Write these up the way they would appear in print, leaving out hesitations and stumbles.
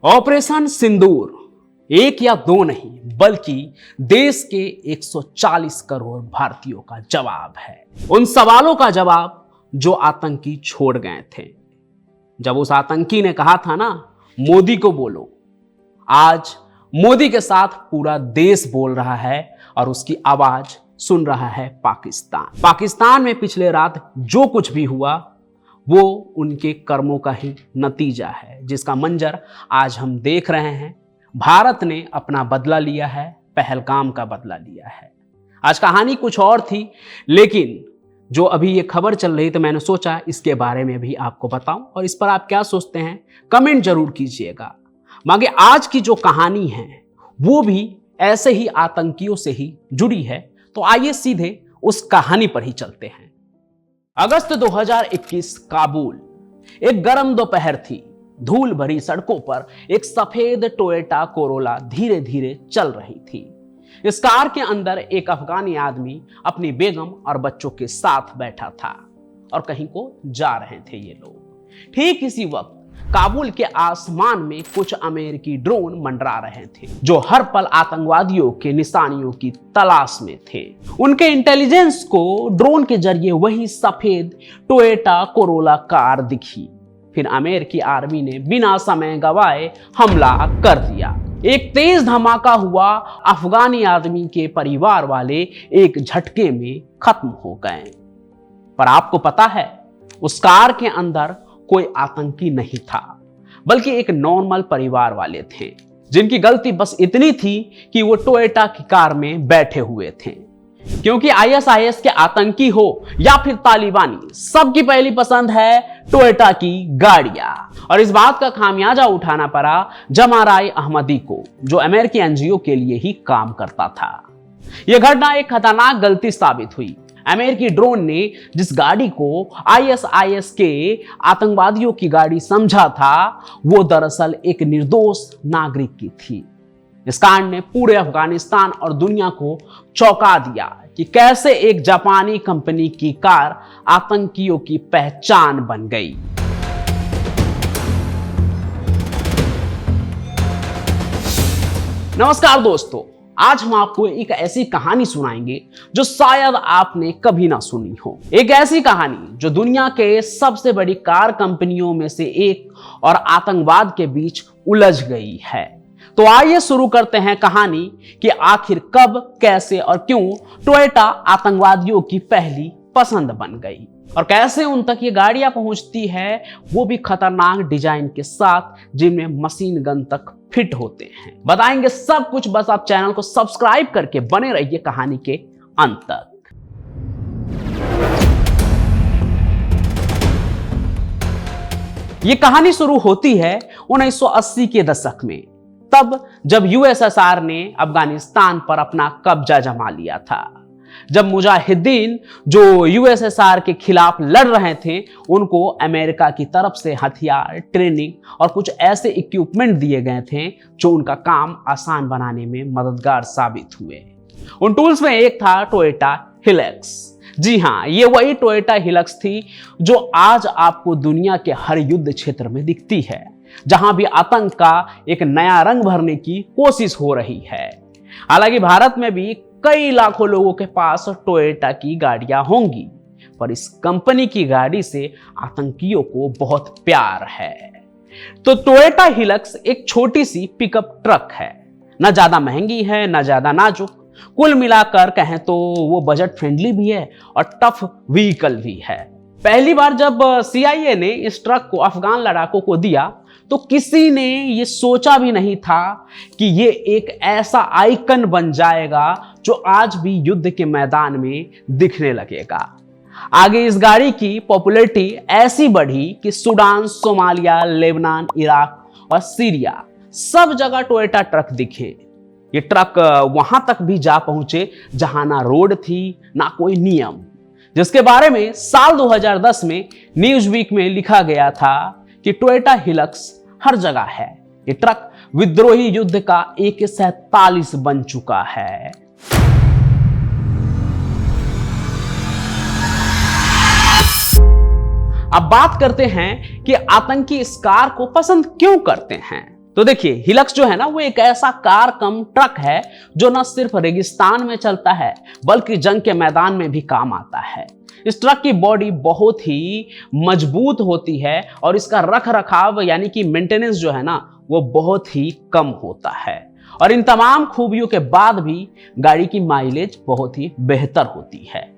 Operation सिंदूर एक या दो नहीं बल्कि देश के 140 करोड़ भारतीयों का जवाब है। उन सवालों का जवाब जो आतंकी छोड़ गए थे। जब उस आतंकी ने कहा था ना, मोदी को बोलो, आज मोदी के साथ पूरा देश बोल रहा है और उसकी आवाज सुन रहा है पाकिस्तान। पाकिस्तान में पिछले रात जो कुछ भी हुआ वो उनके कर्मों का ही नतीजा है, जिसका मंजर आज हम देख रहे हैं। भारत ने अपना बदला लिया है, पहलगाम का बदला लिया है। आज कहानी कुछ और थी, लेकिन जो अभी ये खबर चल रही तो मैंने सोचा इसके बारे में भी आपको बताऊं और इस पर आप क्या सोचते हैं कमेंट जरूर कीजिएगा। मगर आज की जो कहानी है वो भी ऐसे ही आतंकियों से ही जुड़ी है, तो आइए सीधे उस कहानी पर ही चलते हैं। अगस्त 2021 काबुल, एक गर्म दोपहर थी। धूल भरी सड़कों पर एक सफेद टोयोटा कोरोला धीरे धीरे चल रही थी। इस कार के अंदर एक अफगानी आदमी अपनी बेगम और बच्चों के साथ बैठा था और कहीं को जा रहे थे ये लोग। ठीक इसी वक्त काबुल के आसमान में कुछ अमेरिकी ड्रोन मंडरा रहे थे, जो हर पल आतंकवादियों के निशानियों की तलाश में थे। उनके इंटेलिजेंस को ड्रोन के जरिए वही सफेद टोयोटा कोरोला कार दिखी। फिर अमेरिकी आर्मी ने बिना समय गवाए हमला कर दिया। एक तेज धमाका हुआ। अफगानी आदमी के परिवार वाले एक झटके में खत्म हो गए। पर आपको पता है, उस कार के अंदर कोई आतंकी नहीं था, बल्कि एक नॉर्मल परिवार वाले थे, जिनकी गलती बस इतनी थी कि वो टोयोटा की कार में बैठे हुए थे। क्योंकि आईएसआईएस के आतंकी हो या फिर तालिबानी, सबकी पहली पसंद है टोयोटा की गाड़ियां। और इस बात का खामियाजा उठाना पड़ा जमाराई अहमदी को, जो अमेरिकी एनजीओ के लिए ही काम करता था। यह घटना एक खतरनाक गलती साबित हुई। अमेरिकी ड्रोन ने जिस गाड़ी को आईएसआईएस के आतंकवादियों की गाड़ी समझा था, वो दरअसल एक निर्दोष नागरिक की थी। इस कांड ने पूरे अफगानिस्तान और दुनिया को चौंका दिया कि कैसे एक जापानी कंपनी की कार आतंकियों की पहचान बन गई। नमस्कार दोस्तों, आज हम आपको एक ऐसी कहानी सुनाएंगे जो शायद आपने कभी ना सुनी हो। एक ऐसी कहानी जो दुनिया के सबसे बड़ी कार कंपनियों में से एक और आतंकवाद के बीच उलझ गई है। तो आइए शुरू करते हैं कहानी कि आखिर कब, कैसे और क्यों टोयोटा आतंकवादियों की पहली पसंद बन गई और कैसे उन तक ये गाड़ियां पहुंचती है, वो भी खतरनाक डिजाइन के साथ, जिनमें मशीन गन तक फिट होते हैं। बताएंगे सब कुछ, बस आप चैनल को सब्सक्राइब करके बने रहिए कहानी के अंत तक। ये कहानी शुरू होती है 1980 के दशक में, तब जब यूएसएसआर ने अफगानिस्तान पर अपना कब्जा जमा लिया था। जब मुजाहिदीन जो यूएसएसआर के खिलाफ लड़ रहे थे, उनको अमेरिका की तरफ से हथियार, ट्रेनिंग और कुछ ऐसे इक्विपमेंट दिए गए थे जो उनका काम आसान बनाने में मददगार साबित हुए। उन टूल्स में एक था टोयोटा हिलक्स। जी हाँ, ये वही टोयोटा हिलक्स थी जो आज आपको दुनिया के हर युद्ध क्षेत्र में दिखती है, जहां भी आतंक का एक नया रंग भरने की कोशिश हो रही है। हालांकि भारत में भी कई लाखों लोगों के पास टोयोटा की गाड़ियां होंगी, पर इस कंपनी की गाड़ी से आतंकियों को बहुत प्यार है। तो टोयोटा हिलक्स एक छोटी सी पिकअप ट्रक है, ना ज्यादा महंगी है ना ज्यादा नाजुक। कुल मिलाकर कहें तो वो बजट फ्रेंडली भी है और टफ व्हीकल भी है। पहली बार जब सीआईए ने इस ट्रक को अफगान लड़ाकों को दिया, तो किसी ने ये सोचा भी नहीं था कि ये एक ऐसा आइकन बन जाएगा जो आज भी युद्ध के मैदान में दिखने लगेगा। आगे इस गाड़ी की पॉपुलैरिटी ऐसी बढ़ी कि सूडान, सोमालिया, लेबनान, इराक और सीरिया सब जगह टोयोटा ट्रक दिखे। ये ट्रक वहां तक भी जा पहुंचे जहां ना रोड थी ना कोई नियम, जिसके बारे में साल 2010 में न्यूज़वीक में लिखा गया था कि टोयोटा हिलक्स हर जगह है। ये ट्रक विद्रोही युद्ध का AK-47 बन चुका है। अब बात करते हैं कि आतंकी इस कार को पसंद क्यों करते हैं। तो देखिए, हिलक्स जो है ना वो एक ऐसा कार कम ट्रक है जो न सिर्फ रेगिस्तान में चलता है बल्कि जंग के मैदान में भी काम आता है। इस ट्रक की बॉडी बहुत ही मजबूत होती है और इसका रख रखाव यानी कि मेंटेनेंस जो है ना वो बहुत ही कम होता है। और इन तमाम खूबियों के बाद भी गाड़ी की माइलेज बहुत ही बेहतर होती है।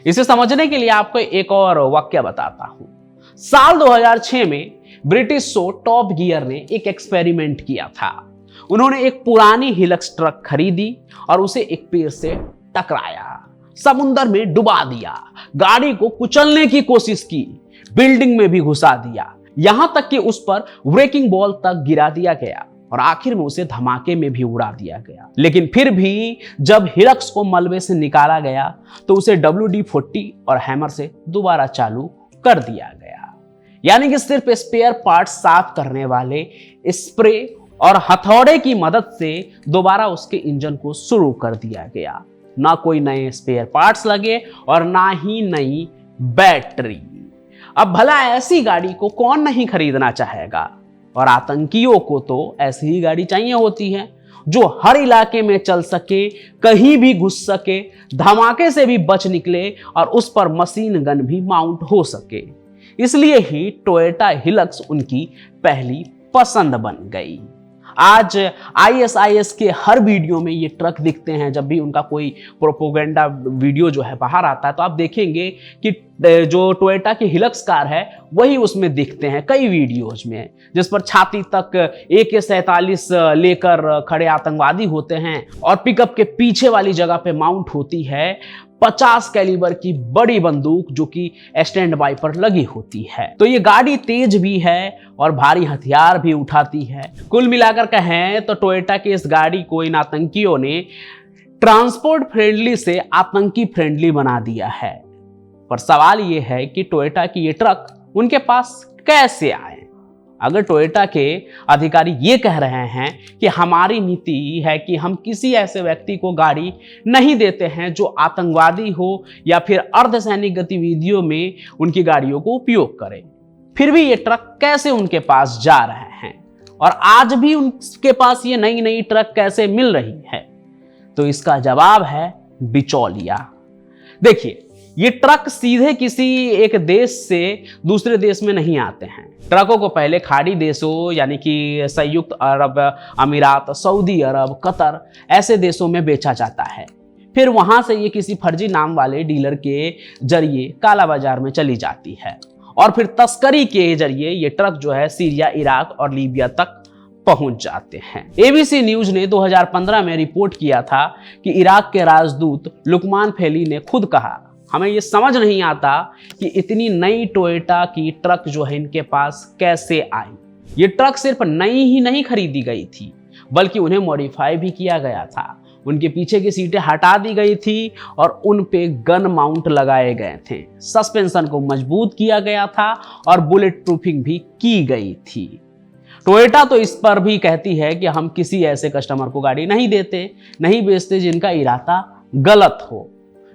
इसे समझने के लिए आपको एक और वाक्य बताता हूं। साल 2006 में ब्रिटिश शो टॉप गियर ने एक एक्सपेरिमेंट किया था। उन्होंने एक पुरानी हिलक्स ट्रक खरीदी और उसे एक पेड़ से टकराया, समुद्र में डुबा दिया, गाड़ी को कुचलने की कोशिश की, बिल्डिंग में भी घुसा दिया, यहां तक कि उस पर ब्रेकिंग बॉल तक गिरा दिया गया और आखिर में उसे धमाके में भी उड़ा दिया गया। लेकिन फिर भी जब हिलक्स को मलबे से निकाला गया तो उसे WD-40 और हैमर से दोबारा चालू कर दिया गया। यानी कि सिर्फ स्पेयर पार्ट साफ करने वाले स्प्रे और हथौड़े की मदद से दोबारा उसके इंजन को शुरू कर दिया गया। ना कोई नए स्पेयर पार्ट्स लगे और ना ही नई बैटरी। अब भला ऐसी गाड़ी को कौन नहीं खरीदना चाहेगा, और आतंकियों को तो ऐसी ही गाड़ी चाहिए होती है जो हर इलाके में चल सके, कहीं भी घुस सके, धमाके से भी बच निकले और उस पर मशीन गन भी माउंट हो सके। इसलिए ही टोयोटा हिलक्स उनकी पहली पसंद बन गई। आज ISIS के हर वीडियो में ये ट्रक दिखते हैं। जब भी उनका कोई प्रोपोगेंडा वीडियो जो है बाहर आता है तो आप देखेंगे कि जो टोयोटा की हिलक्स कार है वही उसमें दिखते हैं कई वीडियोज में, जिस पर छाती तक AK-47 लेकर खड़े आतंकवादी होते हैं और पिकअप के पीछे वाली जगह पे माउंट होती है 50 कैलिबर की बड़ी बंदूक जो कि स्टैंड बाय पर लगी होती है। तो ये गाड़ी तेज भी है और भारी हथियार भी उठाती है। कुल मिलाकर कहें तो टोयोटा की इस गाड़ी को इन आतंकियों ने ट्रांसपोर्ट फ्रेंडली से आतंकी फ्रेंडली बना दिया है। पर सवाल ये है कि टोयोटा की ये ट्रक उनके पास कैसे आए। अगर टोयोटा के अधिकारी ये कह रहे हैं कि हमारी नीति है कि हम किसी ऐसे व्यक्ति को गाड़ी नहीं देते हैं जो आतंकवादी हो या फिर अर्धसैनिक गतिविधियों में उनकी गाड़ियों को उपयोग करे, फिर भी ये ट्रक कैसे उनके पास जा रहे हैं और आज भी उनके पास ये नई नई ट्रक कैसे मिल रही है? तो इसका जवाब है बिचौलिया। देखिए, ये ट्रक सीधे किसी एक देश से दूसरे देश में नहीं आते हैं। ट्रकों को पहले खाड़ी देशों यानी कि संयुक्त अरब अमीरात, सऊदी अरब, कतर ऐसे देशों में बेचा जाता है। फिर वहां से ये किसी फर्जी नाम वाले डीलर के जरिए काला बाजार में चली जाती है और फिर तस्करी के जरिए ये ट्रक जो है सीरिया, इराक और लीबिया तक पहुंच जाते हैं। ABC न्यूज ने 2015 में रिपोर्ट किया था कि इराक के राजदूत लुकमान फैली ने खुद कहा, हमें ये समझ नहीं आता कि इतनी नई टोयोटा की ट्रक जो है इनके पास कैसे आई। ये ट्रक सिर्फ नई ही नहीं खरीदी गई थी बल्कि उन्हें मॉडिफाई भी किया गया था। उनके पीछे की सीटें हटा दी गई थी और उन पे गन माउंट लगाए गए थे। सस्पेंशन को मजबूत किया गया था और बुलेट प्रूफिंग भी की गई थी। टोयोटा तो इस पर भी कहती है कि हम किसी ऐसे कस्टमर को गाड़ी नहीं देते, नहीं बेचते जिनका इरादा गलत हो।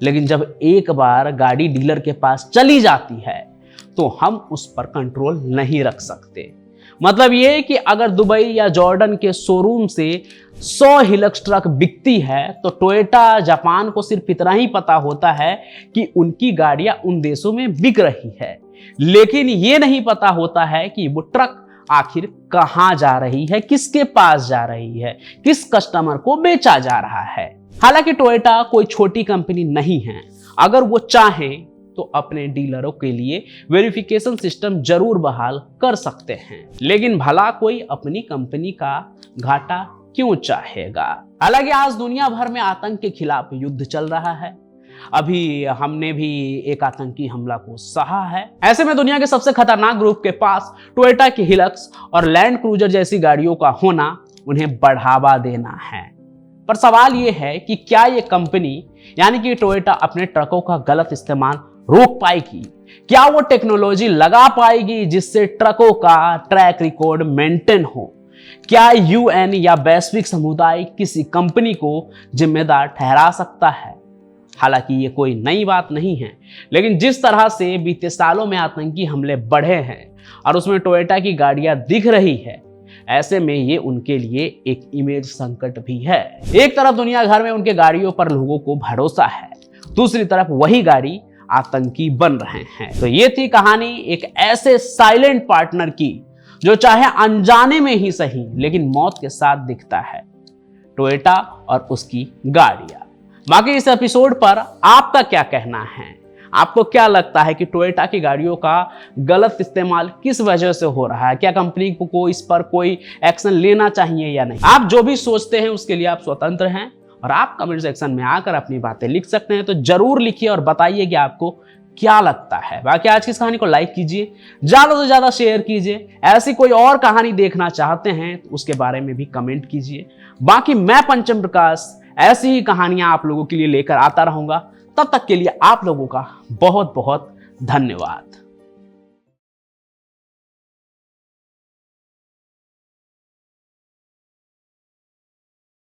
लेकिन जब एक बार गाड़ी डीलर के पास चली जाती है तो हम उस पर कंट्रोल नहीं रख सकते। मतलब ये कि अगर दुबई या जॉर्डन के शोरूम से 100 हिलक्स ट्रक बिकती है तो टोयोटा जापान को सिर्फ इतना ही पता होता है कि उनकी गाड़ियां उन देशों में बिक रही है, लेकिन ये नहीं पता होता है कि वो ट्रक आखिर कहां जा रही है, किसके पास जा रही है, किस कस्टमर को बेचा जा रहा है। हालांकि टोयोटा कोई छोटी कंपनी नहीं है। अगर वो चाहें तो अपने डीलरों के लिए वेरिफिकेशन सिस्टम जरूर बहाल कर सकते हैं, लेकिन भला कोई अपनी कंपनी का घाटा क्यों चाहेगा। हालांकि आज दुनिया भर में आतंक के खिलाफ युद्ध चल रहा है। अभी हमने भी एक आतंकी हमला को सहा है। ऐसे में दुनिया के सबसे खतरनाक ग्रुप के पास टोयोटा की हिलक्स और लैंड क्रूजर जैसी गाड़ियों का होना उन्हें बढ़ावा देना है। पर सवाल यह है कि क्या ये कंपनी यानी कि टोयोटा अपने ट्रकों का गलत इस्तेमाल रोक पाएगी? क्या वो टेक्नोलॉजी लगा पाएगी जिससे ट्रकों का ट्रैक रिकॉर्ड मेंटेन हो? क्या UN या वैश्विक समुदाय किसी कंपनी को जिम्मेदार ठहरा सकता है? हालांकि ये कोई नई बात नहीं है, लेकिन जिस तरह से बीते सालों में आतंकी हमले बढ़े हैं और उसमें टोयोटा की गाड़ियां दिख रही है, ऐसे में ये उनके लिए एक इमेज संकट भी है। एक तरफ दुनिया भर में उनके गाड़ियों पर लोगों को भरोसा है, दूसरी तरफ वही गाड़ी आतंकी बन रहे हैं। तो ये थी कहानी एक ऐसे साइलेंट पार्टनर की जो चाहे अनजाने में ही सही लेकिन मौत के साथ दिखता है, टोयोटा और उसकी गाड़ियां। बाकी इस एपिसोड पर आपका क्या कहना है? आपको क्या लगता है कि टोयोटा की गाड़ियों का गलत इस्तेमाल किस वजह से हो रहा है? क्या कंपनी को इस पर कोई एक्शन लेना चाहिए या नहीं? आप जो भी सोचते हैं उसके लिए आप स्वतंत्र हैं और आप कमेंट सेक्शन में आकर अपनी बातें लिख सकते हैं। तो जरूर लिखिए और बताइए कि आपको क्या लगता है। बाकी आज की इस कहानी को लाइक कीजिए, ज्यादा से ज्यादा शेयर कीजिए। ऐसी कोई और कहानी देखना चाहते हैं तो उसके बारे में भी कमेंट कीजिए। बाकी मैं पंचम प्रकाश ऐसी ही कहानियां आप लोगों के लिए लेकर आता रहूंगा। तब तक के लिए आप लोगों का बहुत बहुत धन्यवाद।